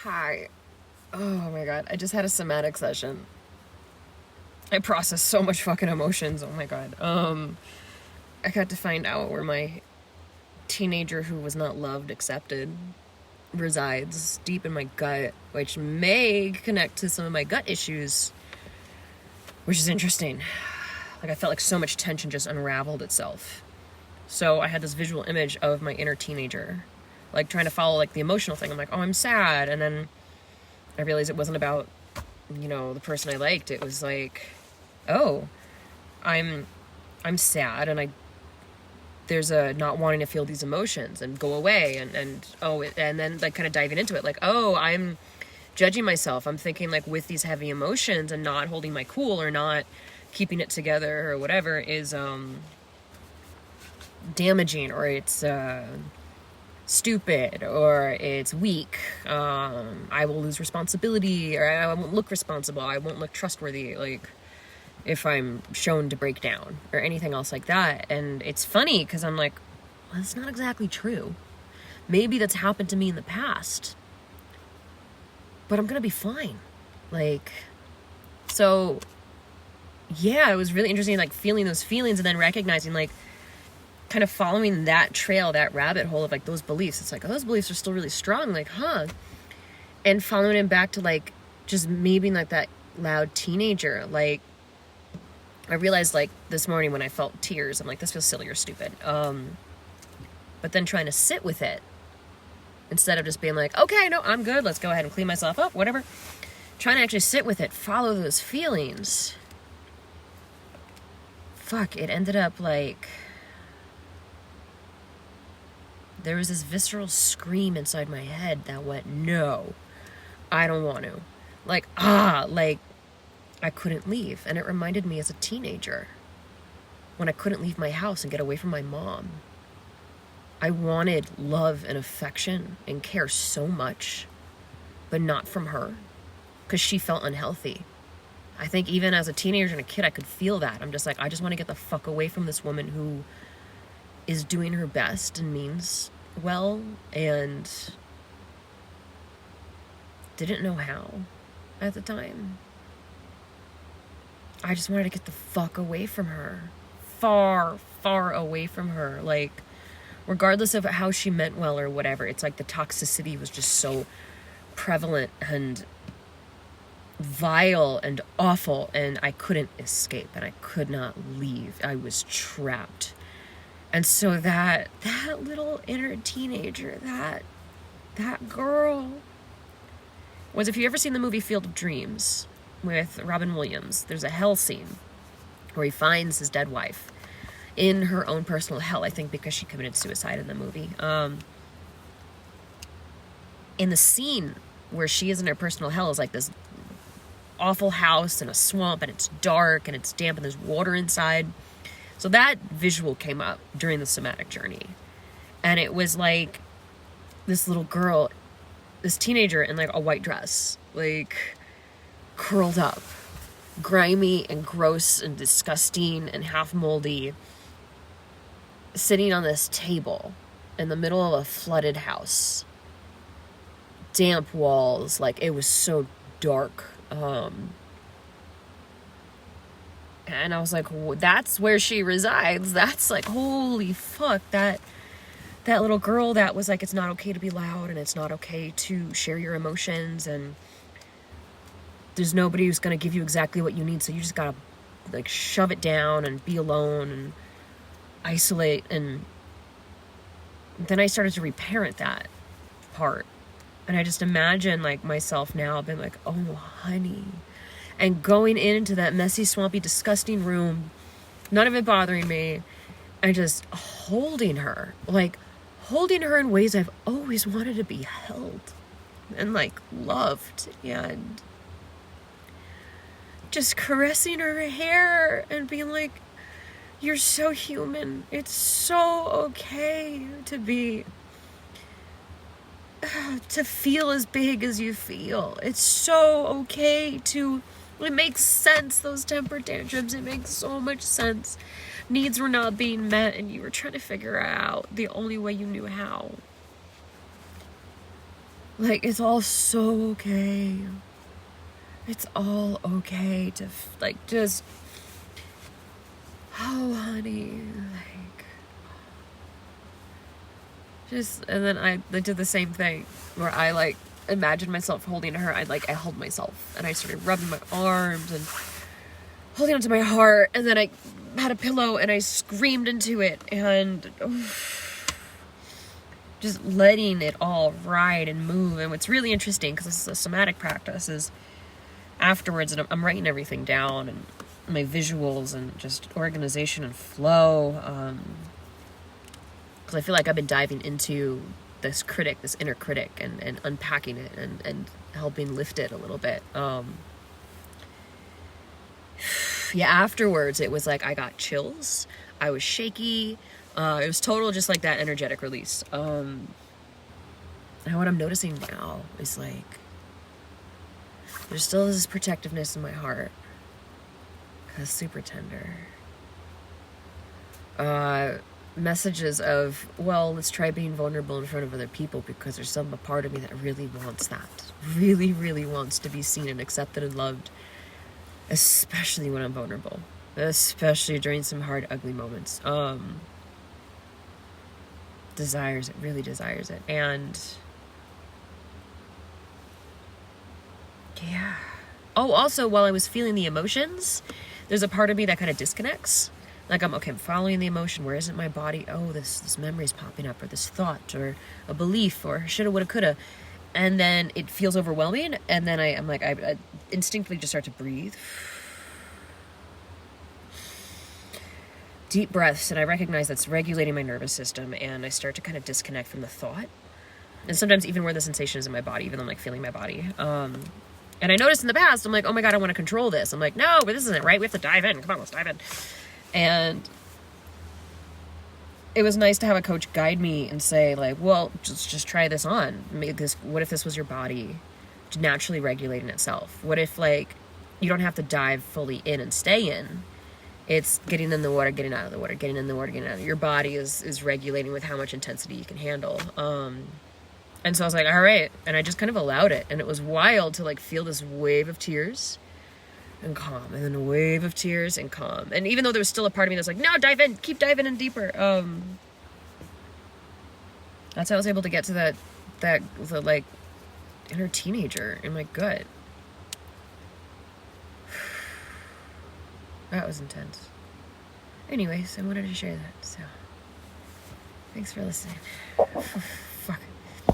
Hi. Oh my god, I just had a somatic session. I processed so much fucking emotions. Oh my god. I got to find out where my teenager who was not loved, accepted, resides deep in my gut, which may connect to some of my gut issues, which is interesting. Like, I felt like so much tension just unraveled itself. So I had this visual image of my inner teenager, like trying to follow like the emotional thing. I'm like, oh, I'm sad. And then I realized it wasn't about, the person I liked. It was like, oh, I'm sad, and there's a not wanting to feel these emotions and go away, and then like kind of diving into it, like, oh, I'm judging myself. I'm thinking like with these heavy emotions and not holding my cool or not keeping it together or whatever is damaging, or it's stupid, or it's weak. I will lose responsibility, or I won't look responsible. I won't look trustworthy, like if I'm shown to break down or anything else like that. And it's funny because I'm like, well, that's not exactly true. Maybe that's happened to me in the past, but I'm gonna be fine. Like, so yeah, it was really interesting, like feeling those feelings and then recognizing, like, kind of following that trail, that rabbit hole of like those beliefs. It's like, oh, those beliefs are still really strong, like, and following it back to like just me being like that loud teenager. Like, I realized like this morning when I felt tears, I'm like, this feels silly or stupid. But then trying to sit with it instead of just being like, okay, no, I'm good, let's go ahead and clean myself up, whatever. Trying to actually sit with it, follow those feelings. Fuck, it ended up like there was this visceral scream inside my head that went, no, I don't want to. Like, like I couldn't leave. And it reminded me as a teenager when I couldn't leave my house and get away from my mom. I wanted love and affection and care so much, but not from her, because she felt unhealthy. I think even as a teenager and a kid, I could feel that. I'm just like, I just want to get the fuck away from this woman who is doing her best and means well and didn't know how at the time. I just wanted to get the fuck away from her. Far, far away from her. Like, regardless of how she meant well or whatever, it's like the toxicity was just so prevalent and vile and awful, and I couldn't escape and I could not leave. I was trapped. And so that little inner teenager, that girl was, if you ever seen the movie Field of Dreams with Robin Williams, there's a hell scene where he finds his dead wife in her own personal hell, I think because she committed suicide in the movie. In the scene where she is in her personal hell is like this awful house in a swamp, and it's dark and it's damp and there's water inside. So that visual came up during the somatic journey. And it was like this little girl, this teenager in like a white dress, like curled up, grimy and gross and disgusting and half moldy, sitting on this table in the middle of a flooded house. Damp walls, like it was so dark. And I was like, that's where she resides. That's like, holy fuck, that little girl that was like, it's not okay to be loud and it's not okay to share your emotions, and there's nobody who's going to give you exactly what you need, so you just gotta like shove it down and be alone and isolate. And then I started to reparent that part, and I just imagine like myself now being like, oh honey, and going into that messy, swampy, disgusting room, none of it bothering me, and just holding her in ways I've always wanted to be held and like loved, and just caressing her hair and being like, you're so human. It's so okay to feel as big as you feel. It's so okay it makes sense, those temper tantrums, it makes so much sense. Needs were not being met and you were trying to figure out the only way you knew how. Like, it's all so okay. It's all okay to, like, just, oh, honey, like, just, and then I did the same thing, where I, like, imagined myself holding her. I held myself, and I started rubbing my arms, and holding onto my heart, and then I had a pillow, and I screamed into it, and just letting it all ride and move. And what's really interesting, because this is a somatic practice, is afterwards, and I'm writing everything down, and my visuals, and just organization and flow, because I feel like I've been diving into this inner critic, and unpacking it, and helping lift it a little bit. Yeah, afterwards, it was like I got chills, I was shaky, it was total just like that energetic release. And what I'm noticing now is, like, there's still this protectiveness in my heart, because super tender. Messages of, well, let's try being vulnerable in front of other people, because there's a part of me that really wants that. Really, really wants to be seen and accepted and loved, especially when I'm vulnerable. Especially during some hard, ugly moments. Desires it, really desires it. And yeah. Oh, also, while I was feeling the emotions, there's a part of me that kind of disconnects. Like, I'm following the emotion. Where isn't my body? Oh, this memory's popping up, or this thought, or a belief, or shoulda, woulda, coulda. And then it feels overwhelming, and then I'm like, I instinctively just start to breathe. Deep breaths, and I recognize that's regulating my nervous system, and I start to kind of disconnect from the thought. And sometimes even where the sensation is in my body, even though I'm, like, feeling my body. And I noticed in the past, I'm like, oh my God, I want to control this. I'm like, no, but this isn't right. We have to dive in. Come on, let's dive in. And it was nice to have a coach guide me and say, like, well, just try this on. What if this was your body naturally regulating itself? What if, like, you don't have to dive fully in and stay in? It's getting in the water, getting out of the water, getting in the water, getting out of it. Your body is regulating with how much intensity you can handle. And so I was like, all right. And I just kind of allowed it. And it was wild to, like, feel this wave of tears and calm. And then a wave of tears and calm. And even though there was still a part of me that's like, no, dive in, keep diving in deeper. That's how I was able to get to the like, inner teenager in my gut. That was intense. Anyways, I wanted to share that. So, thanks for listening.